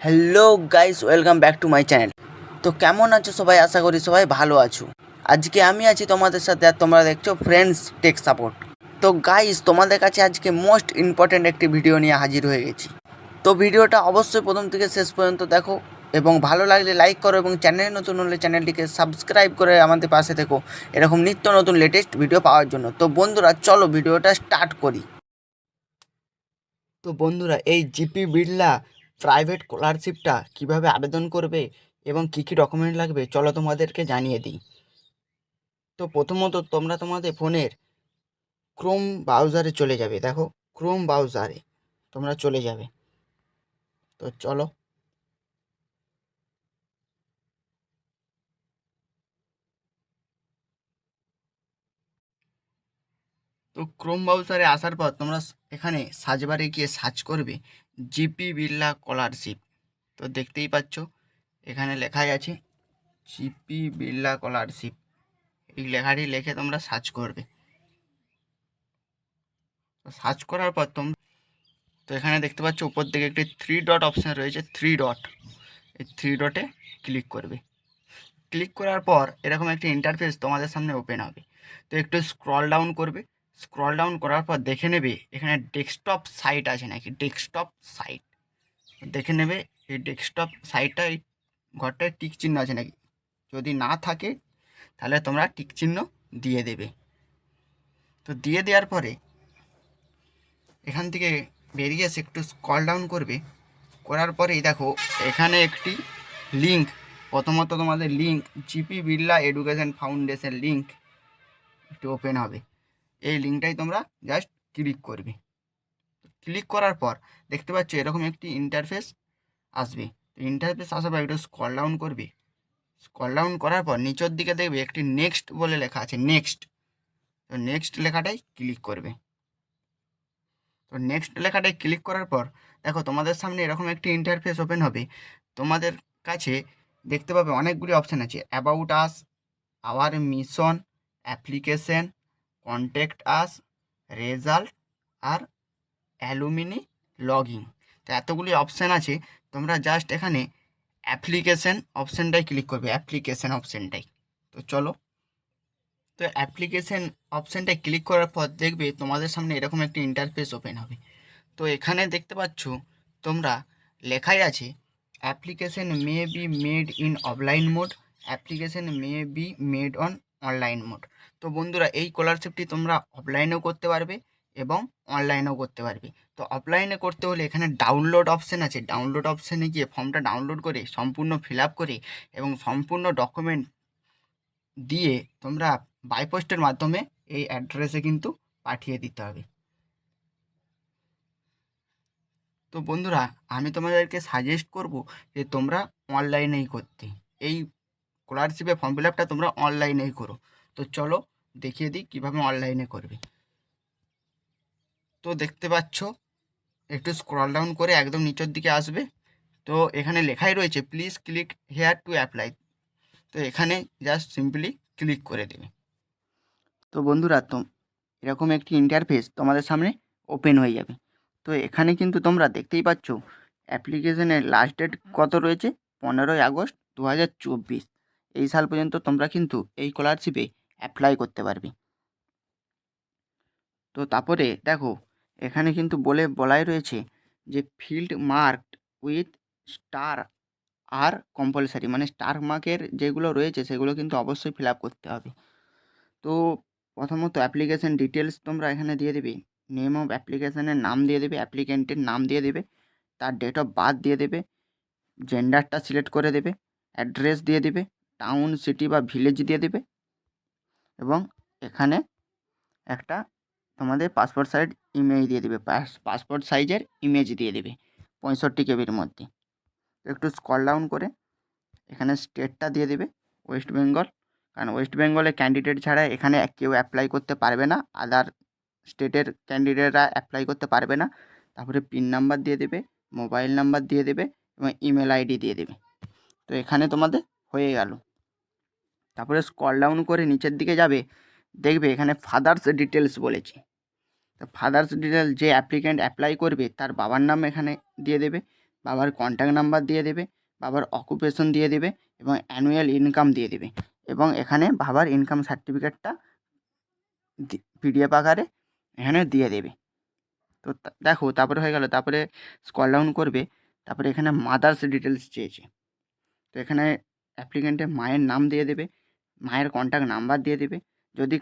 Hello guys, welcome back to my channel. তো কেমন আছো সবাই? আশা করি সবাই ভালো আছো। আজকে আমি আছি তোমাদের সাথে, আর তোমরা দেখছো ফ্রেন্ডস টেক সাপোর্ট। তো গাইস, তোমাদের কাছে আজকে মোস্ট ইম্পর্ট্যান্ট একটি ভিডিও নিয়ে হাজির হয়ে গেছি। তো ভিডিওটা অবশ্যই প্রথম থেকে শেষ পর্যন্ত দেখো, এবং ভালো লাগলে লাইক করো, এবং চ্যানেলে নতুন হলে চ্যানেলটিকে সাবস্ক্রাইব করে আমাদের পাশে থেকো এরকম নিত্য নতুন লেটেস্ট ভিডিও পাওয়ার জন্য। তো বন্ধুরা, চলো ভিডিওটা স্টার্ট করি। তো বন্ধুরা, এই জিপি বিড়লা প্রাইভেট স্কলারশিপটা কিভাবে আবেদন করবে এবং কী কী ডকুমেন্ট লাগবে, চলো তোমাদেরকে জানিয়ে দিই। তো প্রথমত তোমরা তোমাদের ফোনের ক্রোম ব্রাউজারে চলে যাবে। দেখো, ক্রোম ব্রাউজারে তোমরা চলে যাবে। তো চলো। তো ক্রোম ব্রাউজারে আসার পর তোমরা এখানে সার্চ বারে গিয়ে সার্চ করবে জিপি বিড়লা স্কলারশিপ। তো দেখতেই পাচ্ছ এখানে লেখাই আছে জিপি বিড়লা স্কলারশিপ। এই লেখাটি লিখে তোমরা সার্চ করবে। তো সার্চ করার পর তো এখানে দেখতে পাচ্ছ উপর দিকে একটি থ্রি ডট অপশান রয়েছে, থ্রি ডট। এই থ্রি ডটে ক্লিক করবে। ক্লিক করার পর এরকম একটি ইন্টারফেস তোমাদের সামনে ওপেন হবে। তো একটু স্ক্রল ডাউন করবে। স্ক্রল ডাউন করার পর দেখে নেবে এখানে ডেস্কটপ সাইট আছে নাকি, ডেস্কটপ সাইট দেখে নেবে। এই ডেস্কটপ সাইটটা, এই ঘরটায় টিক চিহ্ন আছে নাকি। যদি না থাকে তাহলে তোমরা টিক চিহ্ন দিয়ে দেবে। তো দিয়ে দেওয়ার পরে এখান থেকে বেরিয়ে এসে একটু স্ক্রল ডাউন করবে। করার পরেই দেখো এখানে একটি লিঙ্ক, প্রথমত তোমাদের link GP Birla education foundation link একটু ওপেন হবে। এই লিঙ্কটাই তোমরা জাস্ট ক্লিক করবে। ক্লিক করার পর দেখতে পাচ্ছ এরকম একটি ইন্টারফেস আসবে। ইন্টারফেস আসার পর একটু স্ক্রল ডাউন করবে। স্ক্রল ডাউন করার পর নিচের দিকে দেখবে একটি নেক্সট বলে লেখা আছে, নেক্সট। তো নেক্সট লেখাটাই ক্লিক করবে। তো নেক্সট লেখাটায় ক্লিক করার পর দেখো তোমাদের সামনে এরকম একটি ইন্টারফেস ওপেন হবে। তোমাদের কাছে দেখতে পাবে অনেকগুলি অপশান আছে, about us, our mission, application, contact us, result, আর অ্যালুমিনি লগইন। তো এতগুলি অপশান আছে। তোমরা জাস্ট এখানে অ্যাপ্লিকেশন অপশানটাই ক্লিক করবে, অ্যাপ্লিকেশন অপশানটাই। তো চলো। তো অ্যাপ্লিকেশন অপশানটায় ক্লিক করার পর দেখবে তোমাদের সামনে এরকম একটি ইন্টারফেস ওপেন হবে। তো এখানে দেখতে পাচ্ছ তোমরা লেখাই আছে application may be made in offline mode, application may be made on online mode. তো বন্ধুরা, এই স্কলারশিপটি তোমরা অফলাইনেও করতে পারবে এবং অনলাইনেও করতে পারবে। তো অফলাইনে করতে হলে এখানে ডাউনলোড অপশান আছে, ডাউনলোড অপশানে গিয়ে ফর্মটা ডাউনলোড করে সম্পূর্ণ ফিল আপ করে এবং সম্পূর্ণ ডকুমেন্ট দিয়ে তোমরা বাই পোস্টের মাধ্যমে এই অ্যাড্রেসে কিন্তু পাঠিয়ে দিতে হবে। তো বন্ধুরা, আমি তোমাদেরকে সাজেস্ট করব যে তোমরা অনলাইনেই করতে। এই স্কলারশিপের ফর্ম ফিল আপটা তোমরা অনলাইনেই করো। তো চলো দেখিয়ে দিই কীভাবে অনলাইনে করবে। তো দেখতে পাচ্ছ একটু স্ক্রল ডাউন করে একদম নিচের দিকে আসবে। তো এখানে লেখাই রয়েছে please click here to apply. তো এখানে জাস্ট সিম্পলি ক্লিক করে দেবে। তো বন্ধুরা, এরকম একটি ইন্টারফেস তোমাদের সামনে ওপেন হয়ে যাবে। তো এখানে কিন্তু তোমরা দেখতেই পাচ্ছ অ্যাপ্লিকেশনের লাস্ট ডেট কত রয়েছে, 15ই আগস্ট 2024। এই সাল পর্যন্ত তোমরা কিন্তু এই স্কলারশিপে অ্যাপ্লাই করতে পারবে। তো তারপরে দেখো এখানে কিন্তু বলাই রয়েছে যে field marked with star are compulsory, মানে স্টার মার্কের যেগুলো রয়েছে সেগুলো কিন্তু অবশ্যই ফিল আপ করতে হবে। তো প্রথমত অ্যাপ্লিকেশন ডিটেলস তোমরা এখানে দিয়ে দেবে। নেম অফ অ্যাপ্লিকেশনের নাম দিয়ে দেবে, অ্যাপ্লিকেন্টের নাম দিয়ে দেবে, তার ডেট অফ বার্থ দিয়ে দেবে, জেন্ডারটা সিলেক্ট করে দেবে, অ্যাড্রেস দিয়ে দেবে, টাউন, সিটি বা ভিলেজ দিয়ে দেবে, এবং এখানে একটা তোমাদের পাসপোর্ট সাইজ ইমেজ দিয়ে দেবে, পাসপোর্ট সাইজের ইমেজ দিয়ে দেবে 65 কেবির মধ্যে। একটু স্ক্রল ডাউন করে এখানে স্টেটটা দিয়ে দেবে ওয়েস্ট বেঙ্গল, কারণ ওয়েস্ট বেঙ্গলের ক্যান্ডিডেট ছাড়া এখানে কেউ অ্যাপ্লাই করতে পারবে না, আদার স্টেটের ক্যান্ডিডেটরা অ্যাপ্লাই করতে পারবে না। তারপরে পিন নাম্বার দিয়ে দেবে, মোবাইল নাম্বার দিয়ে দেবে, এবং ইমেল আইডি দিয়ে দেবে। তো এখানে তোমাদের হয়ে গেল। তারপরে স্ক্রল ডাউন করে নিচের দিকে যাবে, দেখবে এখানে ফাদার্স ডিটেলস বলেছে। তো ফাদার্স ডিটেলস, যে অ্যাপ্লিক্যান্ট অ্যাপ্লাই করবে তার বাবার নাম এখানে দিয়ে দেবে, বাবার কন্ট্যাক্ট নাম্বার দিয়ে দেবে, বাবার অকুপেশন দিয়ে দেবে এবং অ্যানুয়াল ইনকাম দিয়ে দেবে এবং এখানে বাবার ইনকাম সার্টিফিকেটটা পিডিএফ আকারে এখানে দিয়ে দেবে। তো দেখো তারপরে হয়ে গেল। তারপরে স্ক্রল ডাউন করবে, তারপরে এখানে মাদার্স ডিটেলস চেয়েছে। তো এখানে অ্যাপ্লিকেন্টের মায়ের নাম দিয়ে দেবে, মায়ের কন্ট্যাক্ট নাম্বার দিয়ে দেবে। যদি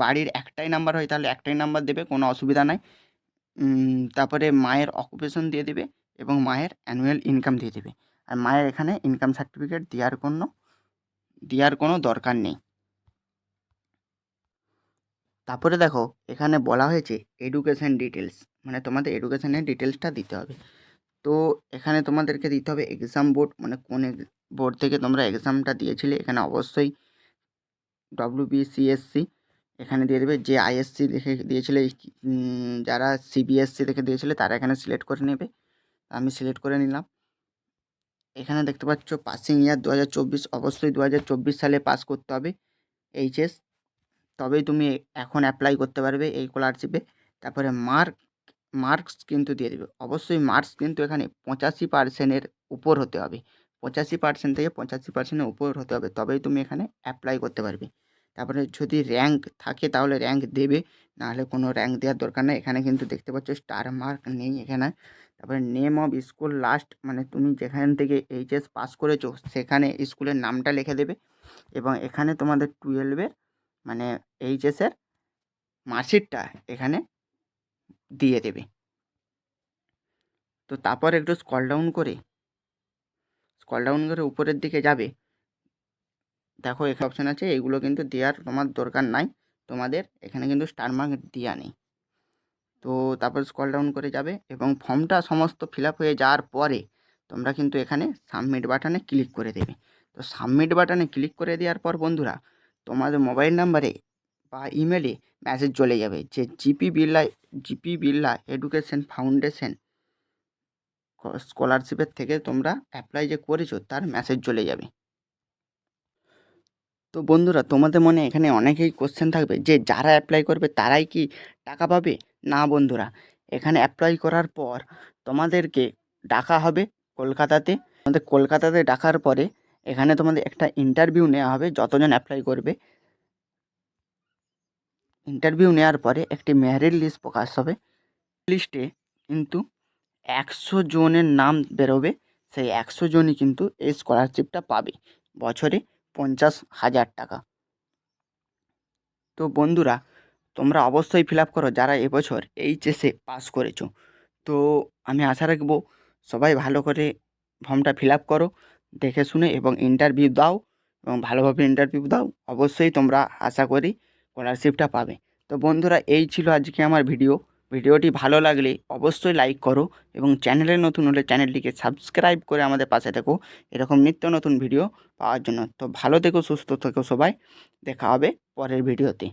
বাড়ির একটাই নাম্বার হয় তাহলে একটাই নাম্বার দেবে, কোনো অসুবিধা নাই। তারপরে মায়ের অকুপেশন দিয়ে দেবে এবং মায়ের অ্যানুয়াল ইনকাম দিয়ে দেবে। আর মায়ের এখানে ইনকাম সার্টিফিকেট দেওয়ার কোনো দরকার নেই। তারপরে দেখো এখানে বলা হয়েছে এডুকেশন ডিটেলস, মানে তোমাদের এডুকেশনের ডিটেলসটা দিতে হবে। তো এখানে তোমাদেরকে দিতে হবে এক্সাম বোর্ড, মানে কোন বোর্ড থেকে তোমরা এক্সামটা দিয়েছিলে। এখানে অবশ্যই WBCSC এখানে দিয়ে দেবে। যে ISC দেখে দিয়েছিলে, যারা CBSC দেখে দিয়েছিলে তারা এখানে সিলেক্ট করে নেবে। আমি সিলেক্ট করে নিলাম। এখানে দেখতে পাচ্ছ পাসিং ইয়ার 2024, অবশ্যই 2024 সালে পাস করতে হবে HS, তবেই তুমি এখন অ্যাপ্লাই করতে পারবে এই স্কলারশিপে। তারপরে মার্কস কিন্তু দিয়ে দেবে, অবশ্যই মার্কস কিন্তু এখানে 85% উপর হতে হবে। 85% থেকে 85%-এর উপর হতে হবে, তবেই তুমি এখানে অ্যাপ্লাই করতে পারবে। তারপরে যদি র্যাঙ্ক থাকে তাহলে র্যাঙ্ক দেবে, নাহলে কোনো র্যাঙ্ক দেওয়ার দরকার নেই। এখানে কিন্তু দেখতে পাচ্ছ স্টার মার্ক নেই এখানে। তারপরে নেম অফ স্কুল লাস্ট, মানে তুমি যেখান থেকে HS পাস করেছো সেখানে স্কুলের নামটা লিখে দেবে এবং এখানে তোমাদের 12-এর মানে HSের মার্কশিটটা এখানে দিয়ে দেবে। তো তারপর একটু স্ক্রল ডাউন করে উপরের দিকে যাবে। দেখো এখানে অপশান আছে, এগুলো কিন্তু দেওয়ার তোমার দরকার নাই, তোমাদের এখানে কিন্তু স্টার মার্ক দেওয়া নেই। তো তারপর স্ক্রল ডাউন করে যাবে এবং ফর্মটা সমস্ত ফিল আপ হয়ে যাওয়ার পরে তোমরা কিন্তু এখানে সাবমিট বাটনে ক্লিক করে দেবে। তো সাবমিট বাটনে ক্লিক করে দেওয়ার পর বন্ধুরা তোমাদের মোবাইল নাম্বারে বা ইমেলে মেসেজ চলে যাবে যে জিপি বিড়লা এডুকেশন ফাউন্ডেশন স্কলারশিপের থেকে তোমরা অ্যাপ্লাই যে করেছো তার মেসেজ চলে যাবে। তো বন্ধুরা তোমাদের মনে এখানে অনেকেই কোশ্চেন থাকবে যে যারা অ্যাপ্লাই করবে তারাই কি টাকা পাবে? না বন্ধুরা, এখানে অ্যাপ্লাই করার পর তোমাদেরকে ডাকা হবে কলকাতাতে। কলকাতাতে ডাকার পরে এখানে তোমাদের একটা ইন্টারভিউ নেওয়া হবে। যতজন অ্যাপ্লাই করবে, ইন্টারভিউ নেওয়ার পরে একটি মেরিট লিস্ট প্রকাশ হবে। লিস্টে কিন্তু 100 জনের নাম বেরোবে। সেই 100 জনই কিন্তু এই স্কলারশিপটা পাবে, বছরে 50,000 টাকা। তো বন্ধুরা তোমরা অবশ্যই ফিল আপ করো যারা এবছর এইচএসে পাস করেছো। তো আমি আশা রাখবো সবাই ভালো করে ফর্মটা ফিল আপ করো দেখে শুনে এবং ইন্টারভিউ দাও এবং ভালোভাবে ইন্টারভিউ দাও। অবশ্যই তোমরা আশা করি স্কলারশিপটা পাবে। তো বন্ধুরা এই ছিল আজকে আমার ভিডিওটি ভালো লাগলে অবশ্যই লাইক করো এবং চ্যানেলে নতুন হলে চ্যানেলটিকে সাবস্ক্রাইব করে আমাদের পাশে থেকো এরকম নিত্য নতুন ভিডিও পাওয়ার জন্য। তো ভালো থেকো, সুস্থ থেকো সবাই, দেখা হবে পরের ভিডিওতে।